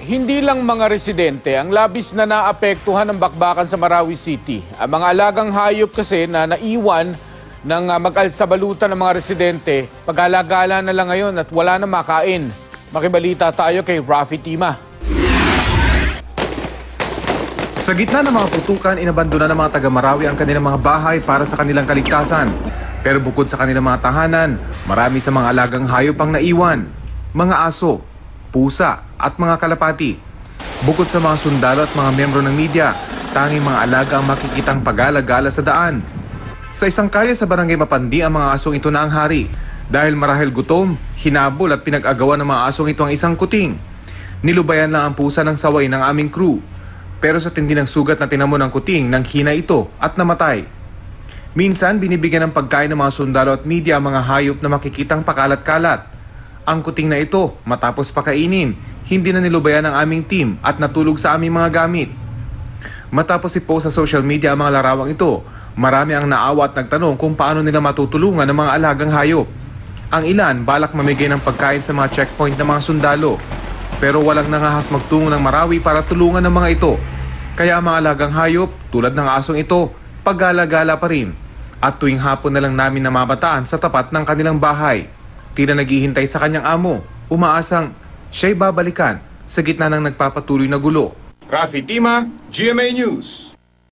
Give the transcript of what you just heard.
Hindi lang mga residente ang labis na naapektuhan ng bakbakan sa Marawi City. Ang mga alagang hayop kasi na naiwan ng mag-alsabalutan ng mga residente, pag-alagala na lang ngayon at wala na makain. Makibalita tayo kay Rafi Tima. Sa gitna ng mga putukan, inabandona ng mga taga-Marawi ang kanilang mga bahay para sa kanilang kaligtasan. Pero bukod sa kanilang mga tahanan, marami sa mga alagang hayop ang naiwan. Mga aso, pusa at mga kalapati. Bukod sa mga sundalo at mga miyembro ng media, tanging mga alaga ang makikitang pag-alagala sa daan. Sa isang kalye sa Barangay Mapandi, ang mga asong ito na ang hari. Dahil marahil gutom, hinabol at pinag-agawan ng mga asong ito ang isang kuting. Nilubayan lang ang pusa ng saway ng aming crew. Pero sa tindi ng sugat na tinamo ng kuting, nang hina ito at namatay. Minsan, binibigyan ng pagkain ng mga sundalo at media ang mga hayop na makikitang pakalat-kalat. Ang kuting na ito, matapos pakainin, hindi na nilubayan ang aming team at natulog sa aming mga gamit. Matapos i-post sa social media ang mga larawang ito, marami ang naawa at nagtanong kung paano nila matutulungan ang mga alagang hayop. Ang ilan, balak mamigay ng pagkain sa mga checkpoint ng mga sundalo. Pero walang nangahas magtungo ng Marawi para tulungan ng mga ito. Kaya ang mga alagang hayop, tulad ng asong ito, pag-alagala pa rin. At tuwing hapon na lang namin namamataan sa tapat ng kanilang bahay. Tila naghihintay sa kanyang amo, umaasang siya'y babalikan sa gitna ng nagpapatuloy na gulo. Rafi Tima, GMA News.